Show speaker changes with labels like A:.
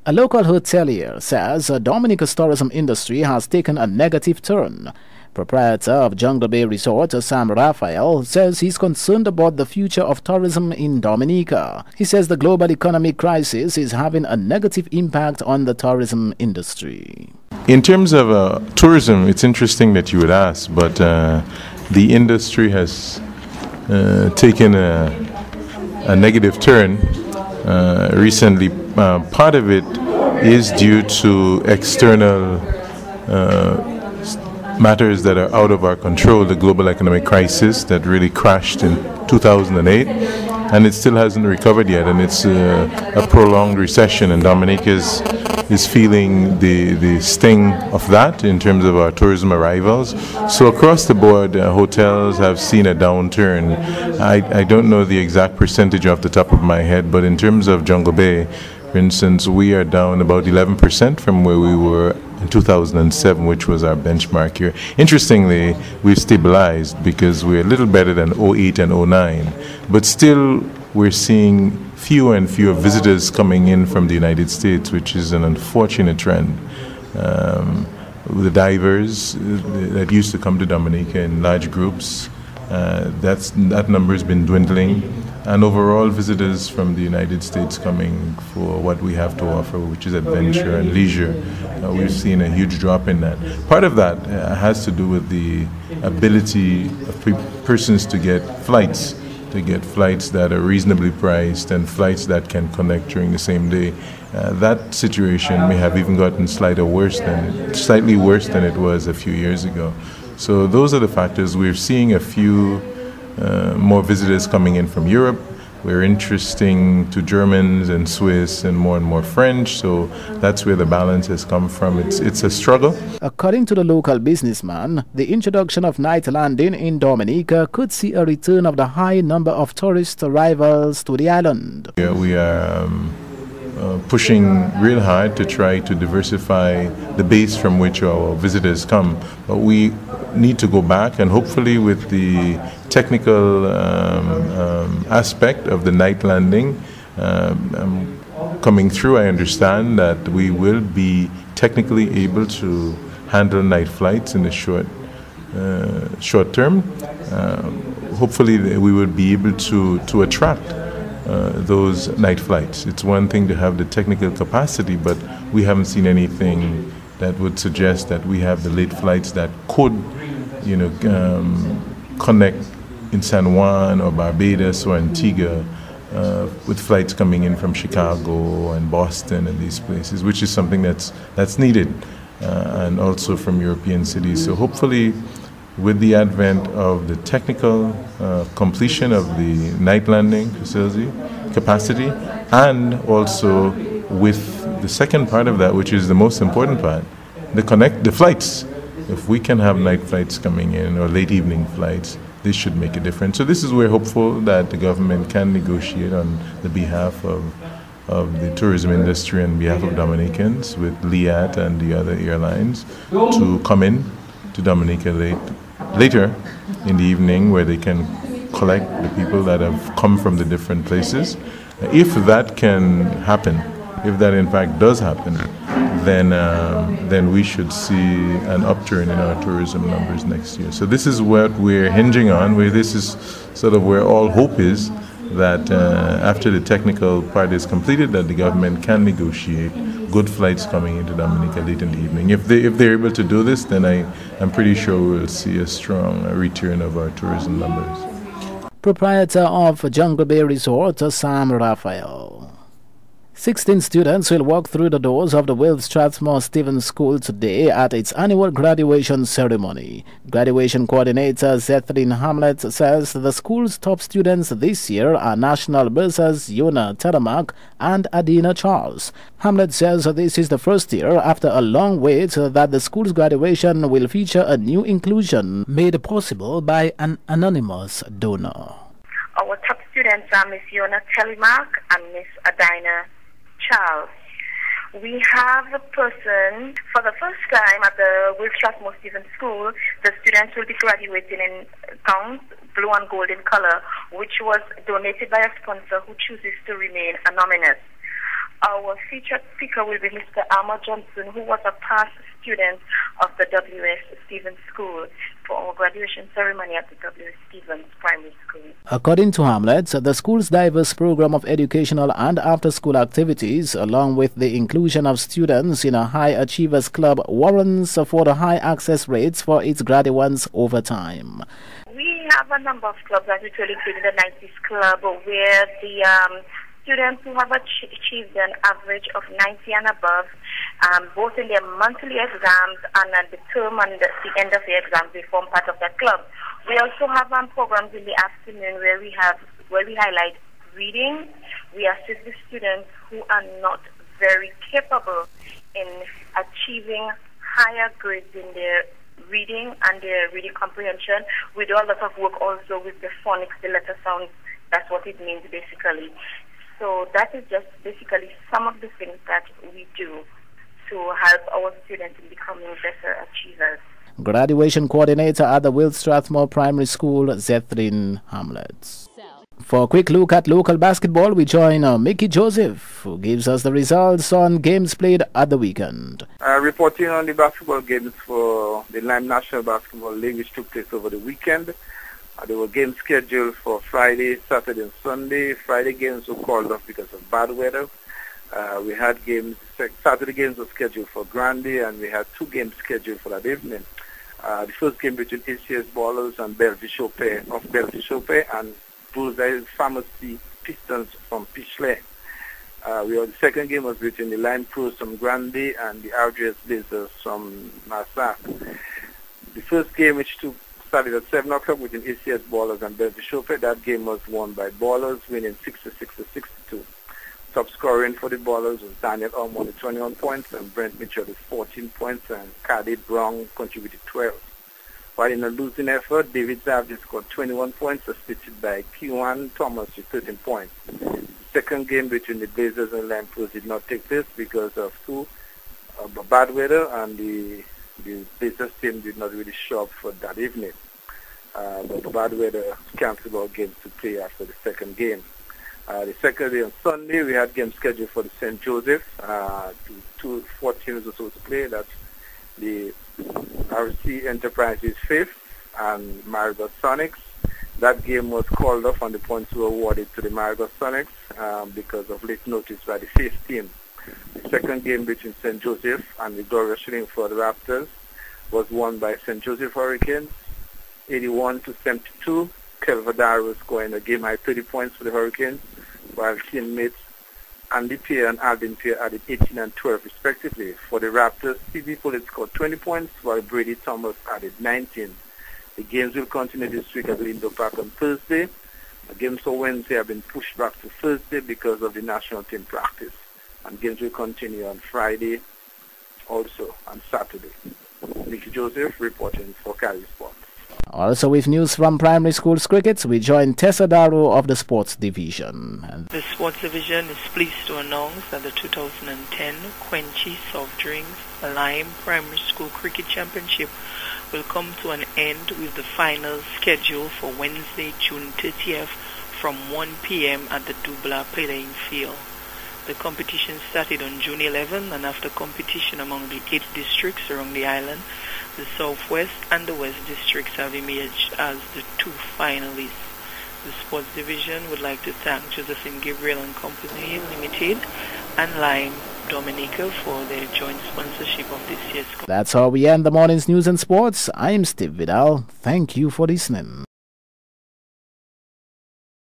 A: A local hotelier says Dominica's tourism industry has taken a negative turn. Proprietor of Jungle Bay Resort, Sam Raphael, says he's concerned about the future of tourism in Dominica. He says the global economic crisis is having a negative impact on the tourism industry.
B: In terms of tourism, it's interesting that you would ask, but the industry has taken a negative turn recently. Part of it is due to external matters that are out of our control, the global economic crisis that really crashed in 2008, and it still hasn't recovered yet, and it's a prolonged recession, and Dominica is feeling the sting of that in terms of our tourism arrivals. So across the board, hotels have seen a downturn. I don't know the exact percentage off the top of my head, but in terms of Jungle Bay, for instance, we are down about 11% from where we were in 2007, which was our benchmark year. Interestingly, we've stabilized because we're a little better than 08 and 09, but still we're seeing fewer and fewer visitors coming in from the United States, which is an unfortunate trend. The divers that used to come to Dominica in large groups, that number has been dwindling. And overall visitors from the United States coming for what we have to offer, which is adventure and leisure. We've seen a huge drop in that. Part of that has to do with the ability of persons to get flights that are reasonably priced and flights that can connect during the same day. That situation may have even gotten slightly worse than it was a few years ago. So those are the factors. We're seeing a few more visitors coming in from Europe. We're interesting to Germans and Swiss and more French, so that's where the balance has come from. It's a struggle.
A: According to the local businessman, the introduction of night landing in Dominica could see a return of the high number of tourist arrivals to the island.
B: We are pushing real hard to try to diversify the base from which our visitors come, but we need to go back, and hopefully with the technical aspect of the night landing coming through, I understand that we will be technically able to handle night flights in the short term. Hopefully we will be able to attract those night flights. It's one thing to have the technical capacity, but we haven't seen anything that would suggest that we have the late flights that could, connect in San Juan or Barbados or Antigua with flights coming in from Chicago and Boston and these places, which is something that's needed, and also from European cities. So hopefully, with the advent of the technical completion of the night landing facility capacity, and also with the second part of that, which is the most important part, the flights. If we can have night flights coming in or late evening flights, this should make a difference. So this is where hopeful that the government can negotiate on the behalf of the tourism industry and behalf of Dominicans with Liat and the other airlines to come in to Dominica later in the evening, where they can collect the people that have come from the different places. If that can happen, if that in fact does happen, then we should see an upturn in our tourism numbers next year. So this is what we're hinging on, where this is sort of where all hope is, that after the technical part is completed, that the government can negotiate good flights coming into Dominica late in the evening. If they're able to do this, then I'm pretty sure we'll see a strong return of our tourism numbers.
A: Proprietor of Jungle Bay Resort, Sam Raphael. 16 students will walk through the doors of the Will Strathmore Stevens School today at its annual graduation ceremony. Graduation coordinator Zethlin Hamlet says the school's top students this year are national bursars Yona Telemark and Adina Charles. Hamlet says this is the first year after a long wait that the school's graduation will feature a new inclusion made possible by an anonymous donor.
C: Our top students are Miss Yona Telemark and Miss Adina Charles. We have a person for the first time at the Will Strathmore Stevens School. The students will be graduating in gowns, blue and gold in color, which was donated by a sponsor who chooses to remain anonymous. Our featured speaker will be Mr. Alma Johnson, who was a past student of the W.S. Stevens School for our graduation ceremony at the W.S. Stevens Primary School.
A: According to Hamlet, the school's diverse program of educational and after-school activities, along with the inclusion of students in a High Achievers Club, warrants for the high access rates for its graduates over time.
C: We have a number of clubs, as we will include the 90s Club, where the students who have achieved an average of 90 and above, both in their monthly exams and at the term and the end of the exams, they form part of that club. We also have programs in the afternoon where we highlight reading. We assist the students who are not very capable in achieving higher grades in their reading and their reading comprehension. We do a lot of work also with the phonics, the letter sounds. That's what it means basically. So that is just basically some of the things that we do to help our students in becoming better achievers.
A: Graduation coordinator at the Will Strathmore Primary School, Zethrin Hamlets. For a quick look at local basketball, we join Mickey Joseph, who gives us the results on games played at the weekend.
D: Reporting on the basketball games for the Lime National Basketball League, which took place over the weekend. There were games scheduled for Friday, Saturday, and Sunday. Friday games were called off because of bad weather. We had games, Saturday games were scheduled for Grandy, and we had 2 games scheduled for that evening. The first game between ACS Ballers and Belvishope and Bullseye Pharmacy Pistons from Pichley. The second game was between the Lime Pros from Grandy and the RGS Blazers from Massac. The first game, which started at 7 o'clock between ACS Ballers and Belvishope, that game was won by Ballers, winning 66-62. Top scoring for the Ballers was Daniel Ormond with 21 points and Brent Mitchell with 14 points, and Caddy Brown contributed 12. While in a losing effort, David Zavdi scored 21 points, assisted by Kiwan Thomas with 13 points. The second game between the Blazers and Lime Pros did not take place because of bad weather, and the Blazers team did not really show up for that evening. But the bad weather canceled all games to play after the second game. The second day on Sunday, we had games scheduled for the St. Joseph. 4 teams were supposed to play. That's the RC Enterprises 5th and Marigot Sonics. That game was called off and the points were awarded to the Marigot Sonics because of late notice by the 5th team. The second game between St. Joseph and the Gloria Shillingford Raptors was won by St. Joseph Hurricanes, 81-72. Kelvadar was scoring a game-high 30 points for the Hurricanes, while teammates Andy Pierre and Alvin Pierre added 18 and 12 respectively. For the Raptors, C.B. Pullett scored 20 points, while Brady Thomas added 19. The games will continue this week at Lindo Park on Thursday. The games for Wednesday have been pushed back to Thursday because of the national team practice. And games will continue on Friday, also on Saturday. Nicky Joseph reporting for Kairi Sports.
A: Also with news from primary schools cricket, we join Tessa Darrow of the Sports Division.
E: The Sports Division is pleased to announce that the 2010 Quenchy Soft Drinks Lime Primary School Cricket Championship will come to an end with the finals scheduled for Wednesday, June 30th from 1 p.m. at the Dubla playing field. The competition started on June 11, and after competition among the 8 districts around the island, the Southwest and the West districts have emerged as the 2 finalists. The Sports Division would like to thank Josephine Gabriel and Company Limited and Lime Dominica for their joint sponsorship of this year's.
A: That's how we end the morning's news and sports. I'm Steve Vidal. Thank you for listening.